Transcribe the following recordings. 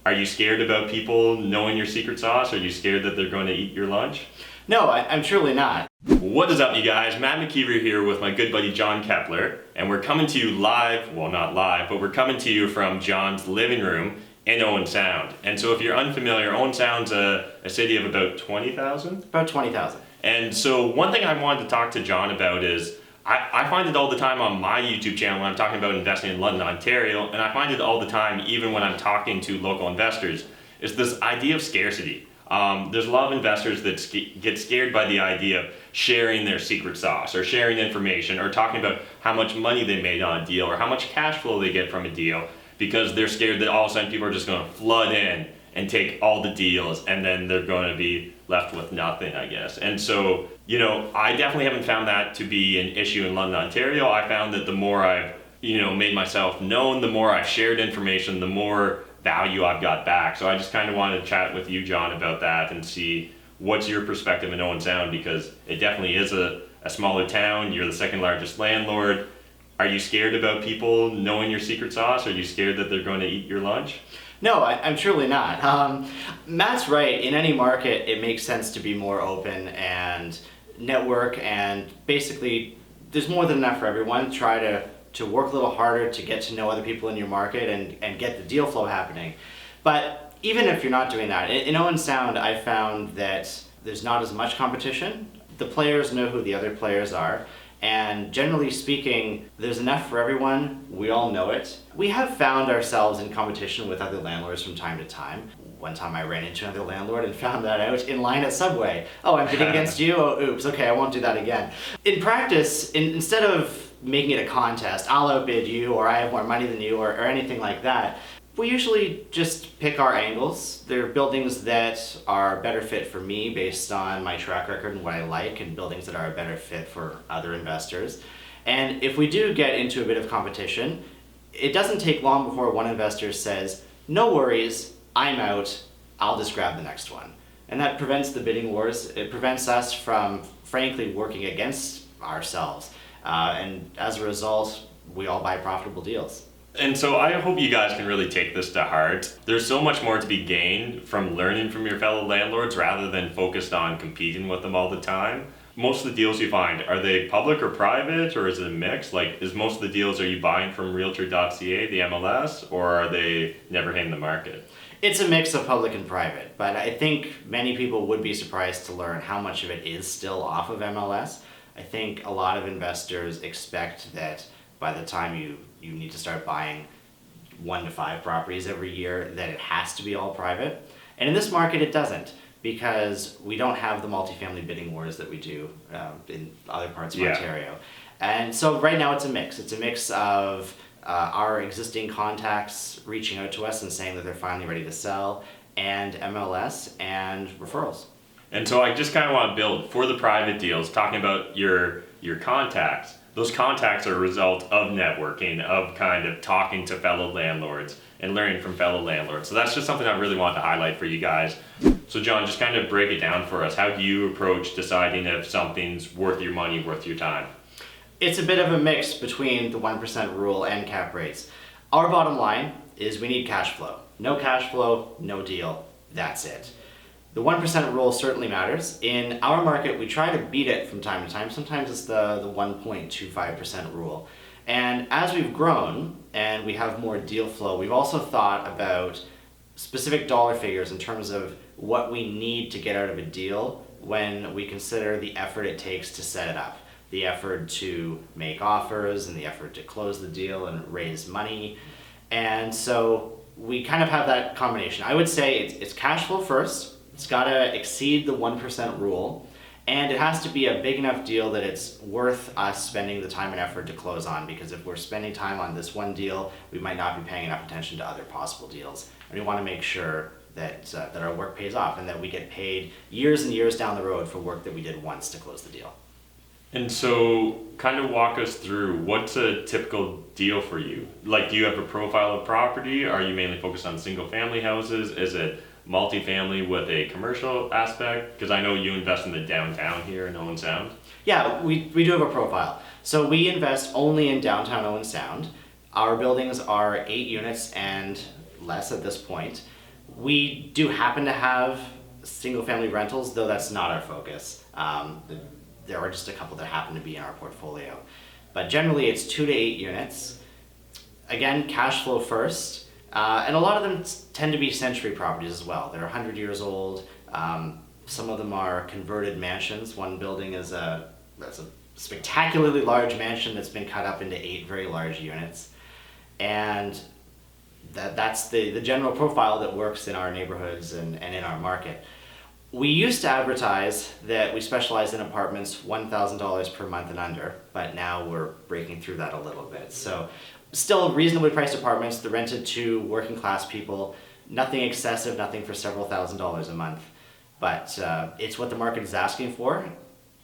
Are you scared about people knowing your secret sauce? Are you scared that they're going to eat your lunch? No, I'm truly not. What is up, you guys? Matt McKeever here with my good buddy Jon Kepler, and we're coming to you live, well not live, but we're coming to you from Jon's living room in Owen Sound. And so if you're unfamiliar, Owen Sound's a city of about 20,000? About 20,000. And so one thing I wanted to talk to Jon about is, I find it all the time on my YouTube channel when I'm talking about investing in London, Ontario, and I find it all the time even when I'm talking to local investors, is this idea of scarcity. There's a lot of investors that get scared by the idea of sharing their secret sauce or sharing information or talking about how much money they made on a deal or how much cash flow they get from a deal, because they're scared that all of a sudden people are just going to flood in and take all the deals and then they're going to be left with nothing, I guess. And so, you know, I definitely haven't found that to be an issue in London, Ontario. I found that the more I've, made myself known, the more I've shared information, the more value I've got back. So I just kind of wanted to chat with you, Jon, about that and see what's your perspective in Owen Sound, because it definitely is a smaller town. You're the second largest landlord. Are you scared about people knowing your secret sauce? Are you scared that they're going to eat your lunch? No, I'm truly not. Matt's right. In any market, it makes sense to be more open and network, and basically there's more than enough for everyone. Try to work a little harder to get to know other people in your market and get the deal flow happening. But even if you're not doing that, in Owen Sound, I found that there's not as much competition. The players know who the other players are. And generally speaking, there's enough for everyone. We all know it. We have found ourselves in competition with other landlords from time to time. One time I ran into another landlord and found that out in line at Subway. Oh, I'm bidding against you? Oh, oops, okay, I won't do that again. In practice, instead of making it a contest, I'll outbid you, or I have more money than you, or anything like that, we usually just pick our angles. There are buildings that are better fit for me based on my track record and what I like, and buildings that are a better fit for other investors. And if we do get into a bit of competition, it doesn't take long before one investor says, no worries, I'm out, I'll just grab the next one. And that prevents the bidding wars. It prevents us from, frankly, working against ourselves. And as a result, we all buy profitable deals. And so I hope you guys can really take this to heart. There's so much more to be gained from learning from your fellow landlords rather than focused on competing with them all the time. Most of the deals you find, are they public or private, or is it a mix? Like, is most of the deals, are you buying from realtor.ca, the MLS, or are they never hitting the market? It's a mix of public and private, but I think many people would be surprised to learn how much of it is still off of MLS. I think a lot of investors expect that by the time you need to start buying 1 to 5 properties every year, that it has to be all private. And in this market, it doesn't, because we don't have the multifamily bidding wars that we do in other parts of Ontario. And so right now it's a mix. It's a mix of our existing contacts reaching out to us and saying that they're finally ready to sell, and MLS and referrals. And so I just kind of want to build, for the private deals, talking about your contacts. Those contacts are a result of networking, of kind of talking to fellow landlords and learning from fellow landlords. So that's just something I really want to highlight for you guys. So Jon, just kind of break it down for us. How do you approach deciding if something's worth your money, worth your time? It's a bit of a mix between the 1% rule and cap rates. Our bottom line is we need cash flow. No cash flow, no deal. That's it. The 1% rule certainly matters. In our market, we try to beat it from time to time. Sometimes it's the 1.25% rule. And as we've grown and we have more deal flow, we've also thought about specific dollar figures in terms of what we need to get out of a deal when we consider the effort it takes to set it up, the effort to make offers and the effort to close the deal and raise money. And so we kind of have that combination. I would say it's cash flow first. It's got to exceed the 1% rule, and it has to be a big enough deal that it's worth us spending the time and effort to close on, because if we're spending time on this one deal, we might not be paying enough attention to other possible deals. And we want to make sure that our work pays off and that we get paid years and years down the road for work that we did once to close the deal. And so kind of walk us through, what's a typical deal for you? Like, do you have a profile of property? Are you mainly focused on single family houses? Is it multifamily with a commercial aspect? Because I know you invest in the downtown here in Owen Sound. Yeah, we do have a profile. So we invest only in downtown Owen Sound. Our buildings are 8 units and less at this point. We do happen to have single-family rentals, though that's not our focus. There are just a couple that happen to be in our portfolio. But generally it's 2 to 8 units. Again, cash flow first. And a lot of them tend to be century properties as well. They're 100 years old. Some of them are converted mansions. One building is that's a spectacularly large mansion that's been cut up into 8 very large units. And that's the general profile that works in our neighborhoods and in our market. We used to advertise that we specialize in apartments $1,000 per month and under, but now we're breaking through that a little bit. So still reasonably priced apartments, they're rented to working class people, nothing excessive, nothing for several $1,000s a month. But it's what the market is asking for.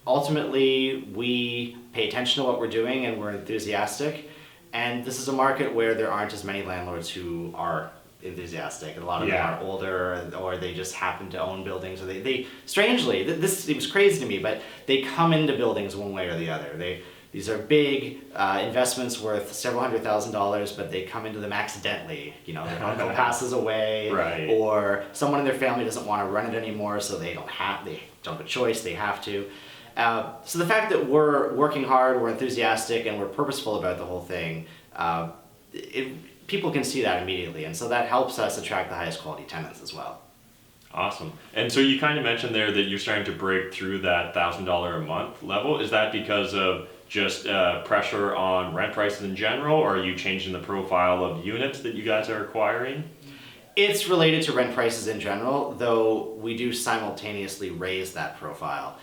Ultimately, we pay attention to what we're doing and we're enthusiastic. And this is a market where there aren't as many landlords who are enthusiastic. A lot of them are older, or they just happen to own buildings, or they strangely, it was crazy to me, but they come into buildings one way or the other. These are big investments worth several $100,000s, but they come into them accidentally. You know, their uncle passes away, right, or someone in their family doesn't want to run it anymore, so they don't have a choice, they have to. So the fact that we're working hard, we're enthusiastic, and we're purposeful about the whole thing, people can see that immediately, and so that helps us attract the highest quality tenants as well. Awesome. And so you kind of mentioned there that you're starting to break through that $1,000 a month level. Is that because of just pressure on rent prices in general, or are you changing the profile of units that you guys are acquiring? It's related to rent prices in general, though we do simultaneously raise that profile.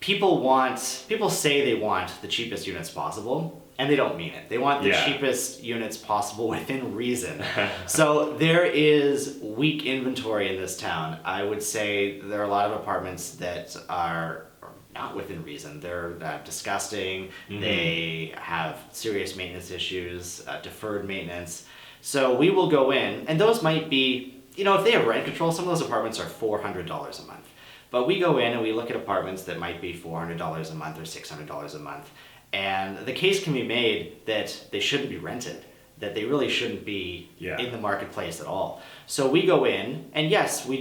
People say they want the cheapest units possible, and they don't mean it. They want the cheapest units possible within reason. So there is weak inventory in this town. I would say there are a lot of apartments that are not within reason. They're disgusting. Mm-hmm. They have serious maintenance issues, deferred maintenance. So we will go in, and those might be, if they have rent control, some of those apartments are $400 a month. But we go in and we look at apartments that might be $400 a month or $600 a month. And the case can be made that they shouldn't be rented, that they really shouldn't be in the marketplace at all. So we go in, and yes, we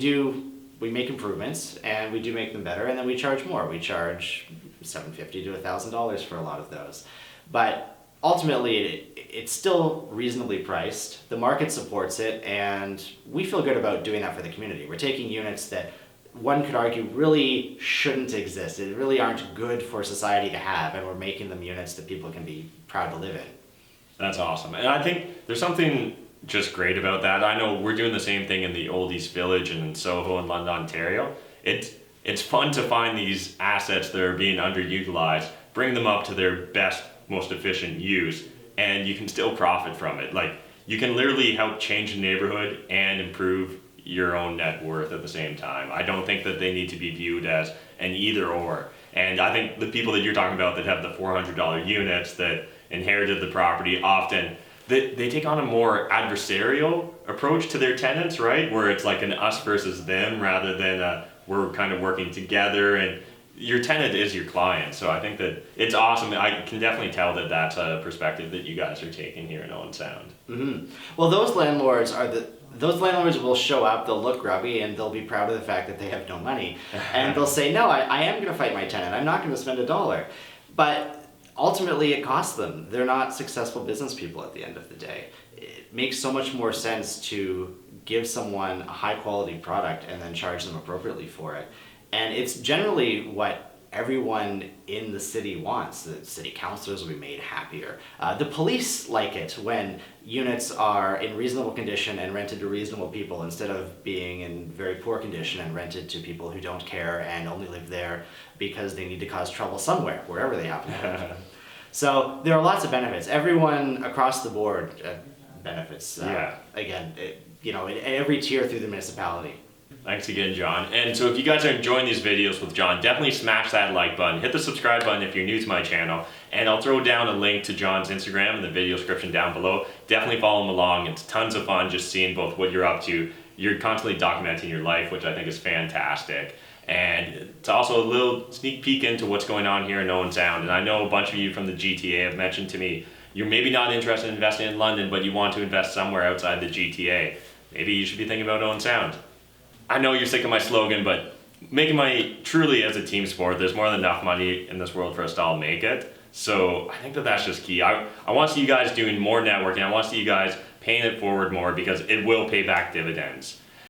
make improvements, and we do make them better, and then we charge more. We charge $750 to $1,000 for a lot of those. But ultimately, it's still reasonably priced. The market supports it, and we feel good about doing that for the community. We're taking units that one could argue really shouldn't exist. They really aren't good for society to have, and we're making them units that people can be proud to live in. That's awesome. And I think there's something just great about that. I know we're doing the same thing in the Old East Village and in Soho and London, Ontario. It's fun to find these assets that are being underutilized, bring them up to their best, most efficient use, and you can still profit from it. Like, you can literally help change the neighborhood and improve your own net worth at the same time. I don't think that they need to be viewed as an either or. And I think the people that you're talking about that have the $400 units that inherited the property, often they take on a more adversarial approach to their tenants, right? Where it's like an us versus them rather than we're kind of working together, and your tenant is your client. So I think that it's awesome. I can definitely tell that that's a perspective that you guys are taking here in Owen Sound. Mm-hmm. Well, those landlords will show up, they'll look grubby, and they'll be proud of the fact that they have no money. And they'll say, no, I am going to fight my tenant. I'm not going to spend $1. But ultimately, it costs them. They're not successful business people at the end of the day. It makes so much more sense to give someone a high-quality product and then charge them appropriately for it. And it's generally what everyone in the city wants. The city councilors will be made happier. The police like it when units are in reasonable condition and rented to reasonable people instead of being in very poor condition and rented to people who don't care and only live there because they need to cause trouble somewhere, wherever they happen to live. So there are lots of benefits. Everyone across the board benefits. Again, in every tier through the municipality. Thanks again, Jon. And so if you guys are enjoying these videos with Jon, definitely smash that like button. Hit the subscribe button if you're new to my channel. And I'll throw down a link to Jon's Instagram in the video description down below. Definitely follow him along. It's tons of fun just seeing both what you're up to. You're constantly documenting your life, which I think is fantastic. And it's also a little sneak peek into what's going on here in Owen Sound. And I know a bunch of you from the GTA have mentioned to me, you're maybe not interested in investing in London, but you want to invest somewhere outside the GTA. maybe you should be thinking about Owen Sound. I know you're sick of my slogan, but making money truly as a team sport, there's more than enough money in this world for us to all make it. So I think that that's just key. I want to see you guys doing more networking. I want to see you guys paying it forward more because it will pay back dividends.